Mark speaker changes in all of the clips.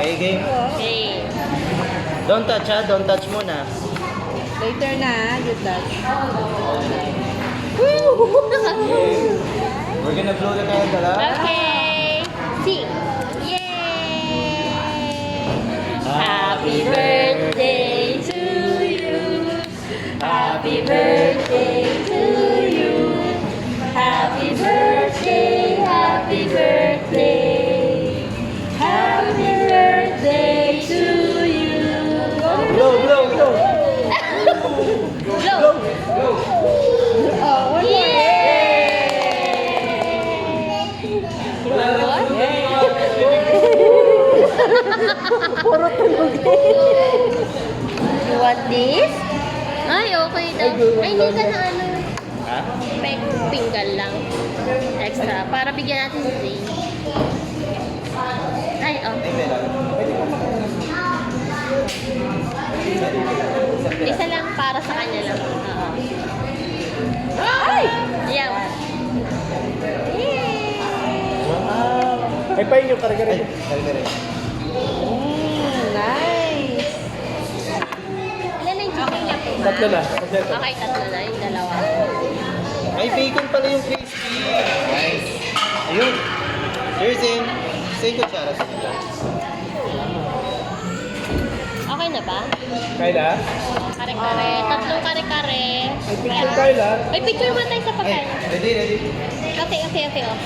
Speaker 1: Okay, game.
Speaker 2: Okay.
Speaker 1: Don't touch ha, don't touch muna.
Speaker 3: Later na, good touch.
Speaker 1: We're gonna blow the candle ha.
Speaker 2: Okay. Sing. Yay! Happy birthday to you. Happy birthday to you. Happy birthday, happy birthday. Happy birthday to you.
Speaker 1: Blow, blow, blow.
Speaker 2: Blow.
Speaker 3: Oh, one more. Puro tulog
Speaker 2: You want this? Ay, okay daw. Ay, hindi ka na ano.
Speaker 1: Ha?
Speaker 2: Pinggan lang. Extra. Para bigyan natin si Zane. Ay, oh. Isa lang para sa kanya lang. Oo.
Speaker 3: Ay!
Speaker 2: Yeah.
Speaker 1: Ay, pa inyo, kare-kare. Kare-kare.
Speaker 3: Nice!
Speaker 2: Ilan na yung chicken niya po?
Speaker 1: Tatlo na.
Speaker 2: Okay, tatlo na. Yung dalawa.
Speaker 1: Ay, bacon pala yung crispy. Nice. Ayun. Here's in. Say kutsara sa nila.
Speaker 2: Okay na ba?
Speaker 1: Kayla?
Speaker 2: Kare-kare. Tatlong kare-kare.
Speaker 1: Ay, picture Kayla.
Speaker 2: May picture mo tayo sa
Speaker 1: Ay,
Speaker 2: pagkain.
Speaker 1: ready, ready.
Speaker 2: Okay. Oh.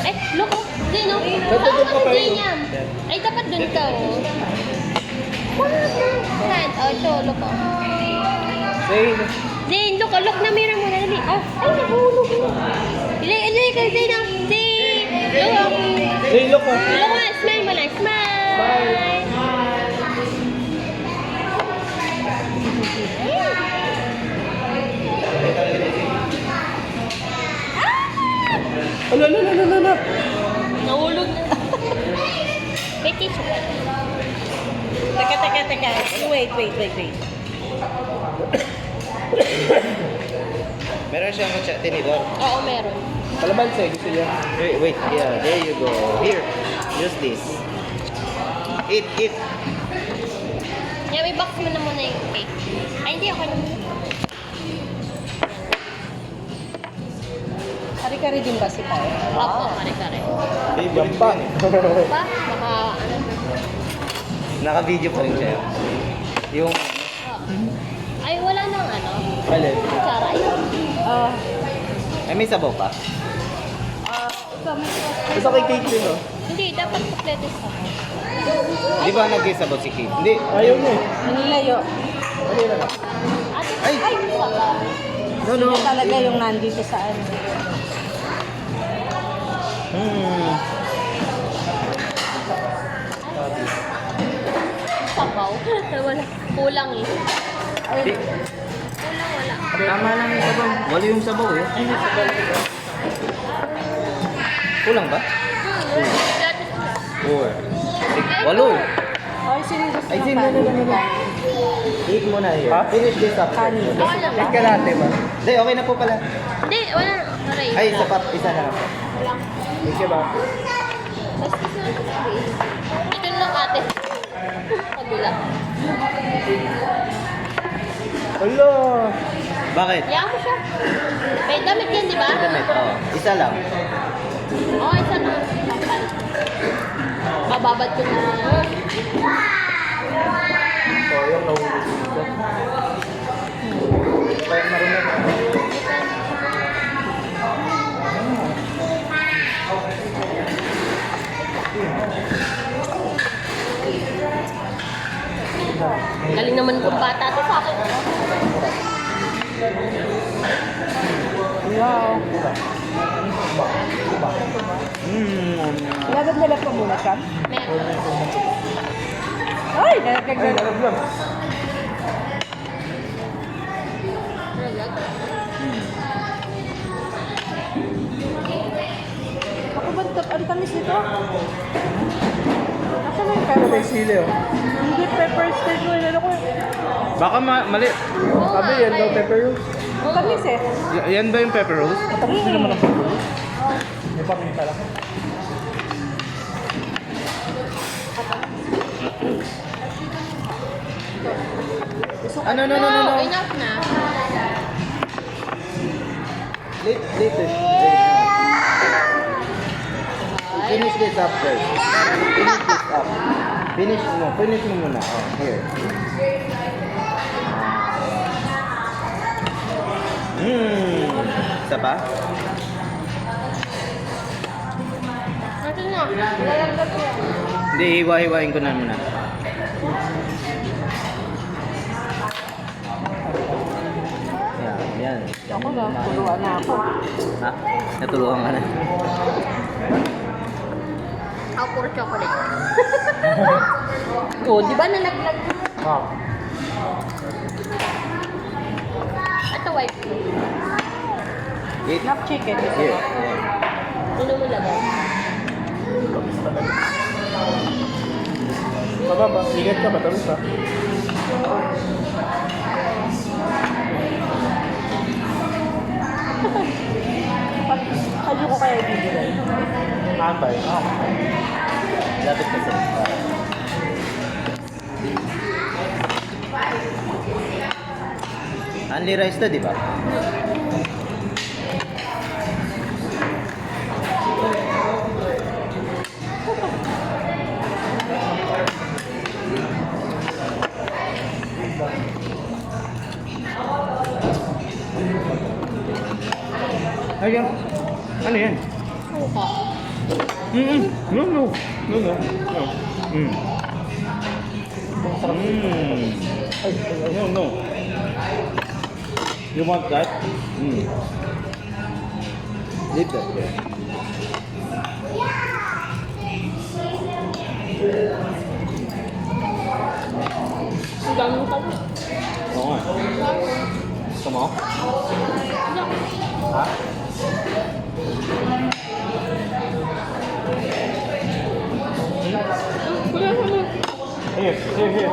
Speaker 2: Eh, look oh. Zane oh.
Speaker 1: Dapat
Speaker 2: Saan
Speaker 1: doon ka
Speaker 2: ka
Speaker 1: pa
Speaker 2: si
Speaker 1: rin,
Speaker 2: Zane yan? Ay, dapat dun ka oh. Saan? Oh, ito, look oh.
Speaker 1: Say.
Speaker 2: Zane, look oh. Look na mirror mo na. Dali. Oh, ay, nahulog mo. Ilay ka, Zane oh. Zane. Look oh.
Speaker 1: Say, look ha.
Speaker 2: Look mo, smile mo lang. Smile.
Speaker 1: Ala.
Speaker 2: Nahulog na. May tissue ka.
Speaker 3: Teka. Wait.
Speaker 1: Meron siyang kutsara, tinidor.
Speaker 2: Oo, meron.
Speaker 1: Kalamansi, gusto niya. Wait, yeah, there you go. Here, use this. Eat.
Speaker 2: Yeah, may box mo na muna yung cake. Ay, hindi ako na.
Speaker 3: Kari-kari din ba si Pao?
Speaker 2: Opo, kare-kare.
Speaker 1: Favorite pa.
Speaker 2: Pa? Baka, ano?
Speaker 1: Naka-video pa rin siya. Yung...
Speaker 2: Ay, wala nang ano.
Speaker 1: Alin?
Speaker 2: Kutsara. Ay,
Speaker 1: Ay, may sabaw pa.
Speaker 3: Ikaw, may
Speaker 1: Gusto kay cake din, oh.
Speaker 2: hindi, dapat kompleto sa ako.
Speaker 1: Di ba nag-sabaw si Kate? Hindi. Ayaw mo eh.
Speaker 3: Manilayo.
Speaker 2: Ate,
Speaker 1: Ay!
Speaker 2: baka.
Speaker 1: No.
Speaker 3: Ito talaga yung nandito sa ano.
Speaker 2: Sabaw. Wala. Kulang eh.
Speaker 1: Di.
Speaker 2: Wala.
Speaker 1: Tama lang yung sabaw. Wala yung sabaw eh. Ay, may sabaw. Kulang ba? Four. Six. Walo.
Speaker 3: Ay, sino gusto
Speaker 1: Ay,
Speaker 3: ng
Speaker 1: sino
Speaker 3: kanin?
Speaker 1: na. Eat mo na here. Finish this up.
Speaker 3: Kanin.
Speaker 2: Okay lang ba?
Speaker 1: Eat ka latte ba? Hindi, okay na po pala.
Speaker 2: Hindi, wala. Aray.
Speaker 1: Ay, sapat. Isa na. Okay ba?
Speaker 2: Ito lang ate. Kabila.
Speaker 1: Hello. Bakit?
Speaker 2: Iyan mo siya. May damit yan, di ba?
Speaker 1: Damit, oo. Isa lang.
Speaker 2: Oo, isa na. Bababad ko na.
Speaker 1: So, yung nahulog dito. Kaya marunong.
Speaker 2: Galing naman kung bata to sa akin.
Speaker 3: Wow.
Speaker 1: Mmm.
Speaker 3: Nagdala pa muna siya.
Speaker 2: Meron.
Speaker 3: Ay, nagkagdala. Ako ba ito? Ang tamis nito? Asa na yung pepper?
Speaker 1: sili, oh.
Speaker 3: Hindi pepper steak. Ano ko?
Speaker 1: Baka mali. Sabi, yan daw pepper rose.
Speaker 3: Ang tamis eh.
Speaker 1: Yan ba yung pepper rose?
Speaker 3: Matamis naman ako.
Speaker 1: May paminta lang.
Speaker 3: sukat.
Speaker 1: No.
Speaker 2: Enough na.
Speaker 1: Later. Finish this up first. Finish this up. Finish mo muna. Oh, here. Isa pa?
Speaker 2: Ito na. Lalagdag ko.
Speaker 1: Hindi, hiwa-hiwain ko na muna. Yan.
Speaker 3: Ako na, tuluan na ako.
Speaker 1: Ha? Natulungan ka na.
Speaker 2: Ako puro chocolate. Oh, di ba nalaglag?
Speaker 1: Oh.
Speaker 2: Ito wipe ko.
Speaker 1: Eat.
Speaker 3: Enough chicken.
Speaker 1: Here.
Speaker 2: Ano mo lagay?
Speaker 4: Mababa, ingat ka, matamis ha.
Speaker 3: Ano ko kaya ibibigay?
Speaker 4: Antay.
Speaker 1: Lapit kasi. Only rice to, di ba? Ayan. Ano yan?
Speaker 2: Suka.
Speaker 4: No. No. You want that?
Speaker 1: Leave that there.
Speaker 2: Ang dami mo kami.
Speaker 4: Oo nga. Gusto mo? Ha? Here.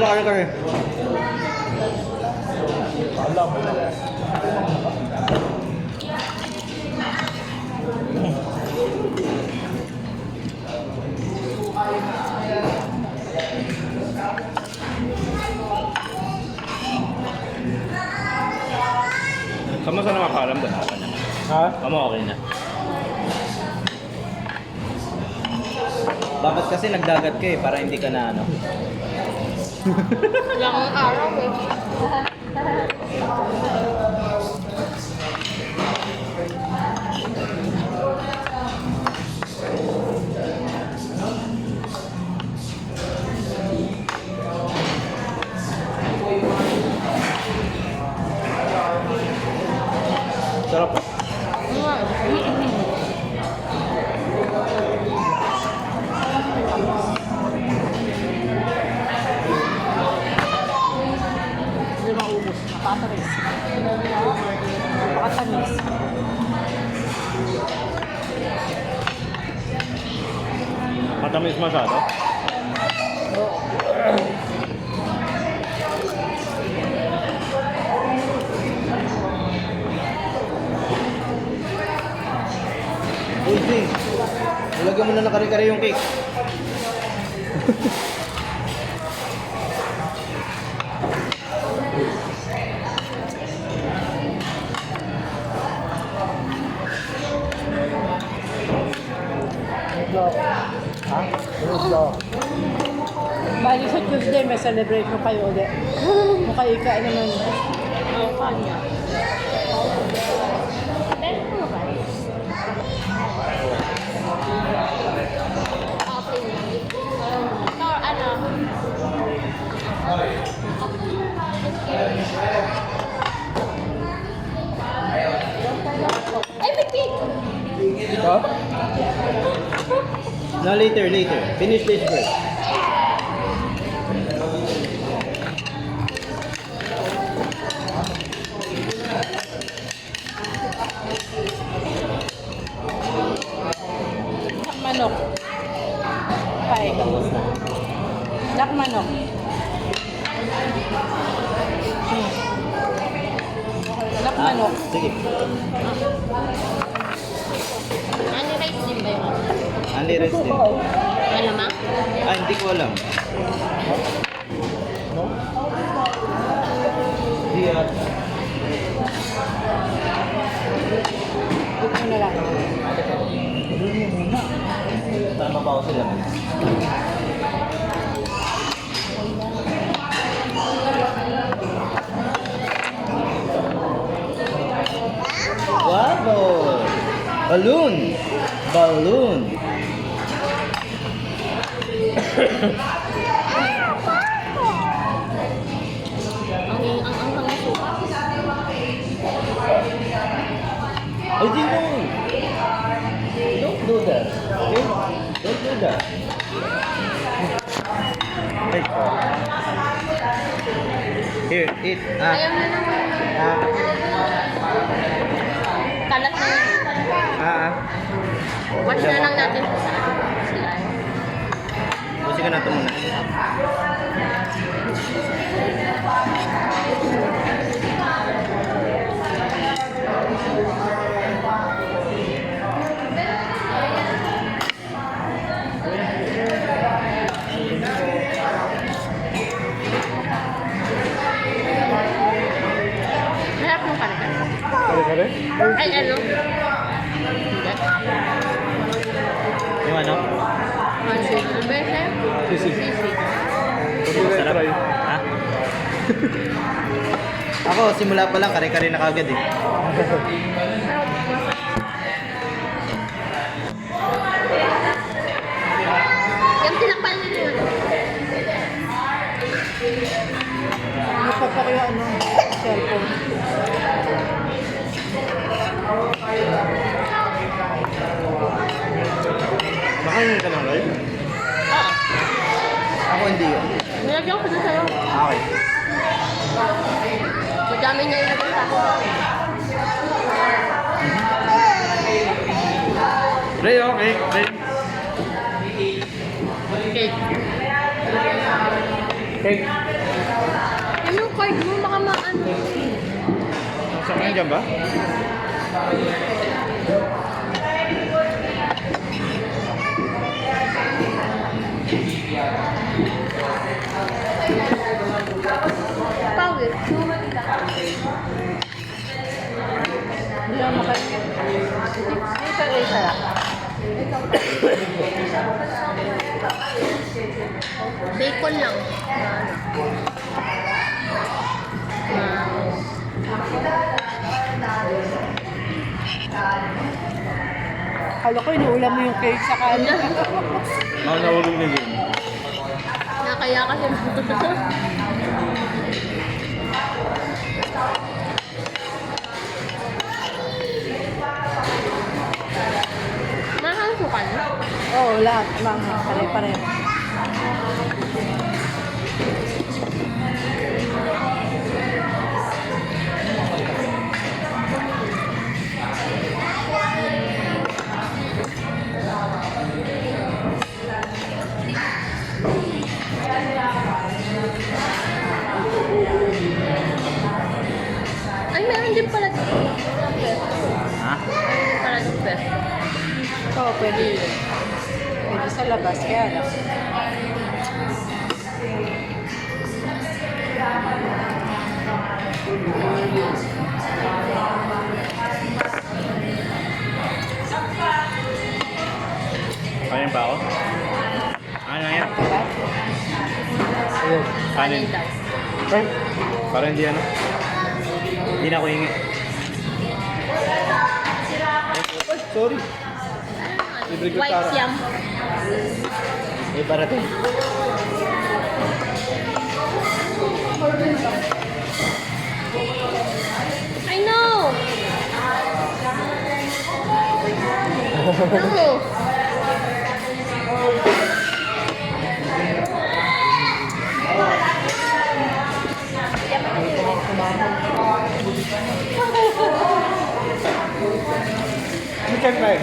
Speaker 1: Ano ka rin?
Speaker 4: Kamusta naman pakiramdam? Ha? Kamu okay na?
Speaker 1: Dapat kasi nagdagat ka para hindi ka na ano.
Speaker 2: Wala kang araw eh.
Speaker 1: Sarap.
Speaker 3: Hindi maubos. Nakatamis. Nakatamis.
Speaker 4: Matamis masyado?
Speaker 1: Easy. Ilagyan mo na nakari-kari yung cake.
Speaker 3: Bali sa Tuesday, may celebration kayo ulit. Makaika naman.
Speaker 2: Ang kanya. Meron mo ba? Okay. Ito, ano?
Speaker 1: later. Finish this first.
Speaker 3: Dak manok. Pay. Dak manok. Dak manok.
Speaker 1: Sige.
Speaker 2: Ano rice din ba yun?
Speaker 1: Only rice din.
Speaker 2: Malamang?
Speaker 1: Hindi ko alam. Hindi
Speaker 3: Huwag mo na lang.
Speaker 1: Tama pa ako sila. Wow! Balloon!
Speaker 2: Ang suka.
Speaker 1: I didn't know. Don't do that. Okay? Don't do that. Hey. Here, eat.
Speaker 2: Ayaw na naman. Kalat na yan. Watch na lang natin sa slide.
Speaker 1: Busi ka na ito muna.
Speaker 2: Harap mo kare-kare.
Speaker 1: Kare-kare?
Speaker 2: Ay, ano?
Speaker 1: Yung ano?
Speaker 2: Sisi. Ano ba yun, sir?
Speaker 1: Sisi.
Speaker 2: Sisi.
Speaker 1: Sarap. Ha? Ako, simula pa lang, kare-kare na kagad eh.
Speaker 2: Yung tinakpan nila yun.
Speaker 3: Napapako yung ano, cellphone.
Speaker 1: Nakainin ka lang, right?
Speaker 2: Oo.
Speaker 1: Ako hindi yun.
Speaker 2: Nilagyan ko dun sa'yo.
Speaker 1: Okay.
Speaker 2: Madami niya ilagay sa ako.
Speaker 1: Ray, okay. Ray.
Speaker 2: Cake.
Speaker 1: Cake.
Speaker 2: Yung card mo, baka maano.
Speaker 1: Sa kanya dyan ba?
Speaker 2: Power.
Speaker 3: Hindi lang makain. Isa lang.
Speaker 2: Bacon lang.
Speaker 3: Kala ko inuulam mo yung cake sa kanin.
Speaker 1: Nahulog na din.
Speaker 2: Nakaya kasi. Mahal sukan.
Speaker 3: Oo, lahat. Mga pare-pareho.
Speaker 2: Ay, meron din pala dito.
Speaker 1: Ha?
Speaker 2: Meron din pala dito.
Speaker 3: Oo, pwede. Pwede sa labas, kaya lang.
Speaker 4: Kanin pa ako? Ano yan?
Speaker 3: Diba?
Speaker 4: Kanin.
Speaker 2: daw.
Speaker 4: Para hindi ano? Hindi na ako hingi.
Speaker 1: Sorry.
Speaker 2: White yam.
Speaker 1: Eh, para to.
Speaker 2: I know. No.
Speaker 1: Chicken fry.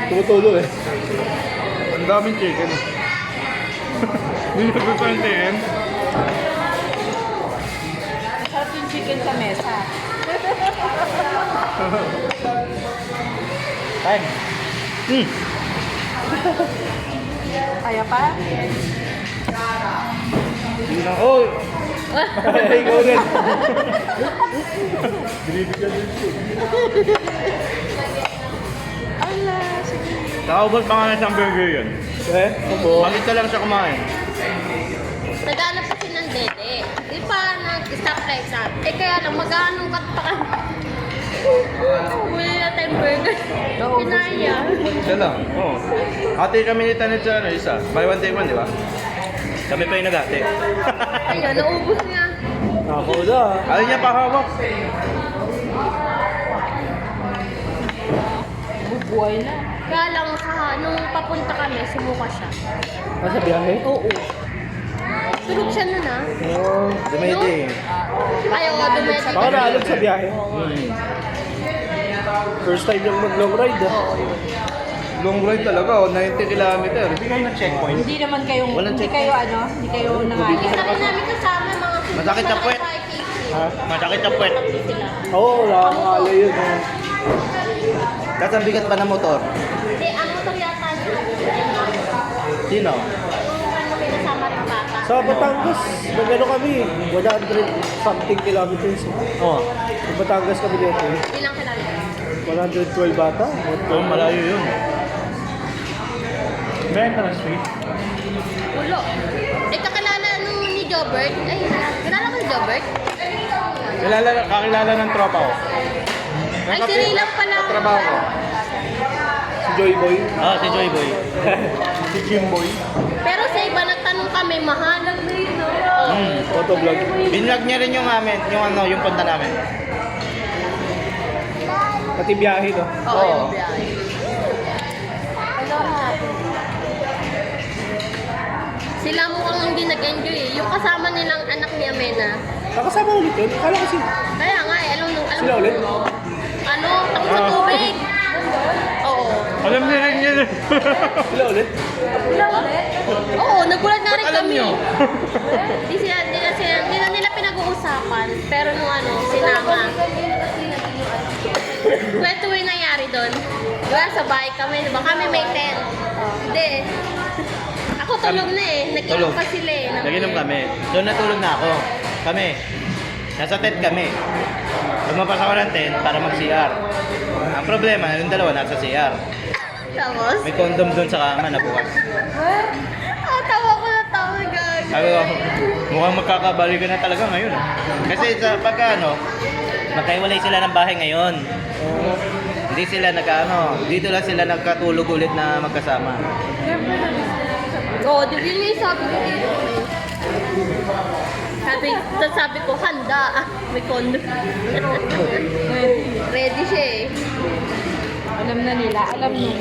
Speaker 1: Tumutulo eh. Ang daming chicken. Hindi na gusto yung chicken.
Speaker 3: Masarap yung chicken sa mesa.
Speaker 1: Time.
Speaker 3: Kaya pa?
Speaker 1: Hindi na. Oh! Ikaw din. Binibigyan din siya.
Speaker 3: Ala, sige.
Speaker 4: Nakaubos pa nga na isang burger yun.
Speaker 1: Eh? Opo.
Speaker 4: Mag-isa lang siya kumain.
Speaker 2: Naghanap kasi ng dede. Di pa nag-stop like that. Eh kaya lang, mag-aanong kat pa kami. Huli na tayong burger. Pinaya.
Speaker 4: Isa lang. Oo. Ate kami ni Tanet sa ano, isa. Buy one take one, di ba? Kami pa yung nag-ate.
Speaker 2: Ayun, naubos niya.
Speaker 1: Ako na.
Speaker 4: Ayaw niya pahawak.
Speaker 3: Buhay na.
Speaker 2: Kaya lang, nung papunta kami, sumuka siya.
Speaker 1: Nasa biyahe?
Speaker 2: Oo. Tulog siya nun ah.
Speaker 1: Oo.
Speaker 4: Dumede.
Speaker 2: Ayaw nga dumete.
Speaker 1: Baka naalog sa biyahe. First time yung mag-long ride ah.
Speaker 4: Long ride talaga, 90 kilometer.
Speaker 1: Hindi kayo na-checkpoint?
Speaker 3: Hindi naman kayong,
Speaker 4: Walang
Speaker 3: hindi
Speaker 4: check.
Speaker 3: kayo ano, hindi kayo nangalit.
Speaker 2: Isa rin namin kasama mga
Speaker 4: Masakit na puwet.
Speaker 1: Ha?
Speaker 4: Masakit sa puwet.
Speaker 2: Sila.
Speaker 1: Oo, wala akong alay yun eh.
Speaker 4: Tapos ang bigat pa ng motor.
Speaker 2: Hindi, ang motor yata niya.
Speaker 4: Sino?
Speaker 2: Ano may nasama rin bata.
Speaker 1: Sa Batangas, nag-ano kami, 100 something kilometers.
Speaker 4: Oo.
Speaker 1: Sa Batangas kami dito.
Speaker 2: Ilang kilala.
Speaker 1: 112 bata.
Speaker 4: Oh, malayo yun.
Speaker 1: Benta na street.
Speaker 2: Ulo. Eh, kakilala nung ni Jobert. Ay, kilala mo ni Jobert?
Speaker 4: Kakilala ng tropa ko.
Speaker 2: Ay, si Ray lang pala.
Speaker 4: Trabaho ko.
Speaker 1: Si Joy Boy.
Speaker 4: Ah, si Joy Boy.
Speaker 1: Si Jim Boy.
Speaker 2: Pero sa iba nagtanong kami, mahalag na yun, no?
Speaker 1: Photovlog.
Speaker 4: Binlog niya rin yung amin, yung punta namin.
Speaker 1: Pati biyahe no?
Speaker 2: Oo, yung biyahe. Ano natin? Sila mukhang hindi nag-enjoy eh. Yung kasama nilang anak ni Amena.
Speaker 1: Nakasama ulit yun. Kala ko
Speaker 2: Kaya nga eh, alam
Speaker 1: sila ulit.
Speaker 2: Ano, takot sa tubig. Oo.
Speaker 4: Alam niya rin yun.
Speaker 1: Sila ulit.
Speaker 2: Oo, nagulat nga rin
Speaker 4: Alam
Speaker 2: kami.
Speaker 4: niyo.
Speaker 2: Di na nila pinag-uusapan. Pero nung ano, sinama. Kwento yung nangyari doon. Diba, sa bahay kami. Diba, kami may tent. Hindi. Ako tulog na eh. Nag-inom
Speaker 4: Tulog.
Speaker 2: pa sila eh.
Speaker 4: Nag-inom kami. Doon natulog na ako. Kami. Nasa tent kami. Lumabas ako ng tent para mag-CR. Ang problema, yung dalawa nasa CR.
Speaker 2: Tapos,
Speaker 4: May condom doon sa kama na bukas.
Speaker 2: tawa ko na tawa, gag.
Speaker 4: Sabi ko, mukhang magkakabalikan na talaga ngayon. Kasi sa pagka magkaiwalay sila ng bahay ngayon. Hindi sila dito lang sila nagkatulog ulit na magkasama.
Speaker 2: Oo, di yun yung sabi ko dito. Sabi ko, handa. May kondo. Ready siya eh.
Speaker 3: Alam na nila, alam nyo.